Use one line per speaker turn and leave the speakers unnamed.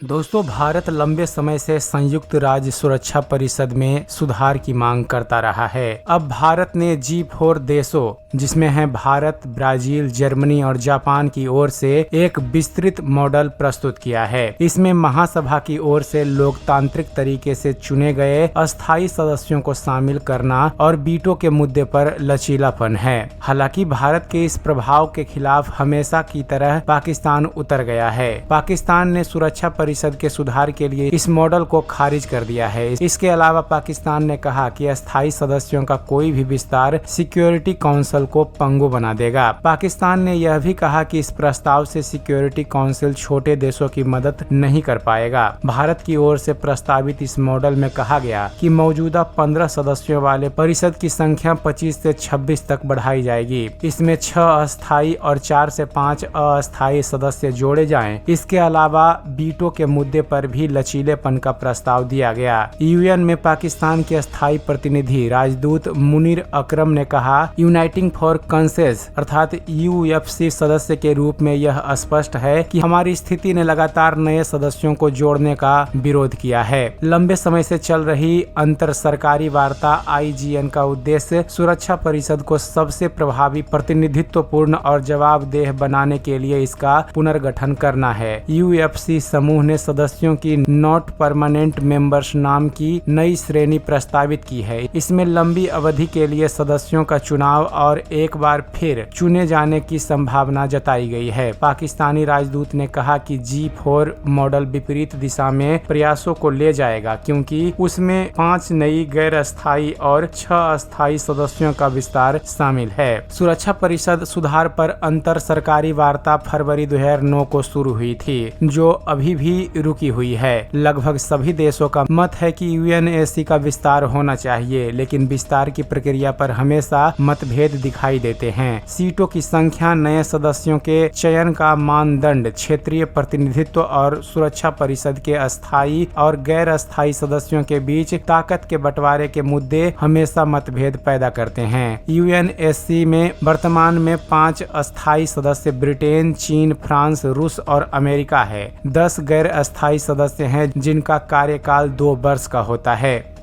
दोस्तों, भारत लंबे समय से संयुक्त राज्य सुरक्षा परिषद में सुधार की मांग करता रहा है। अब भारत ने G4 देशों, जिसमें हैं भारत, ब्राजील, जर्मनी और जापान की ओर से एक विस्तृत मॉडल प्रस्तुत किया है। इसमें महासभा की ओर से लोकतांत्रिक तरीके से चुने गए अस्थायी सदस्यों को शामिल करना और वीटो के मुद्दे पर लचीलापन है। हालांकि भारत के इस प्रभाव के खिलाफ हमेशा की तरह पाकिस्तान उतर गया है। पाकिस्तान ने सुरक्षा परिषद के सुधार के लिए इस मॉडल को खारिज कर दिया है। इसके अलावा पाकिस्तान ने कहा कि अस्थायी सदस्यों का कोई भी विस्तार सिक्योरिटी काउंसिल को पंगु बना देगा। पाकिस्तान ने यह भी कहा कि इस प्रस्ताव से सिक्योरिटी काउंसिल छोटे देशों की मदद नहीं कर पाएगा। भारत की ओर से प्रस्तावित इस मॉडल में कहा गया कि मौजूदा 15 सदस्यों वाले परिषद की संख्या 25 से 26 तक बढ़ाई जाएगी। इसमें 6 अस्थायी और 4 से 5 अस्थायी सदस्य जोड़े जाएं। इसके अलावा वीटो के मुद्दे पर भी लचीलेपन का प्रस्ताव दिया गया। यूएन में पाकिस्तान के अस्थायी प्रतिनिधि राजदूत मुनीर अकरम ने कहा, यूनाइटिंग फॉर कंसेस अर्थात यूएफसी सदस्य के रूप में यह स्पष्ट है कि हमारी स्थिति ने लगातार नए सदस्यों को जोड़ने का विरोध किया है। लंबे समय से चल रही अंतर सरकारी वार्ता IGN का उद्देश्य सुरक्षा परिषद को सबसे प्रभावी, प्रतिनिधित्वपूर्ण और जवाबदेह बनाने के लिए इसका पुनर्गठन करना है। यूएफसी समूह ने सदस्यों की नॉट परमानेंट मेंबर्स नाम की नई श्रेणी प्रस्तावित की है। इसमें लंबी अवधि के लिए सदस्यों का चुनाव और एक बार फिर चुने जाने की संभावना जताई गई है। पाकिस्तानी राजदूत ने कहा कि G4 मॉडल विपरीत दिशा में प्रयासों को ले जाएगा, क्योंकि उसमें 5 नई गैर अस्थायी और 6 अस्थायी सदस्यों का विस्तार शामिल है। सुरक्षा परिषद सुधार पर अंतर सरकारी वार्ता फरवरी 2009 को शुरू हुई थी, जो अभी भी रुकी हुई है। लगभग सभी देशों का मत है कि UNSC का विस्तार होना चाहिए, लेकिन विस्तार की प्रक्रिया पर हमेशा मतभेद दिखाई देते हैं। सीटों की संख्या, नए सदस्यों के चयन का मानदंड, क्षेत्रीय प्रतिनिधित्व और सुरक्षा परिषद के अस्थायी और गैर अस्थायी सदस्यों के बीच ताकत के बंटवारे के मुद्दे हमेशा मतभेद पैदा करते हैं। UNSC में वर्तमान में 5 अस्थायी सदस्य ब्रिटेन, चीन, फ्रांस, रूस और अमेरिका है। 10 गैर अस्थायी सदस्य हैं जिनका कार्यकाल 2 वर्ष का होता है।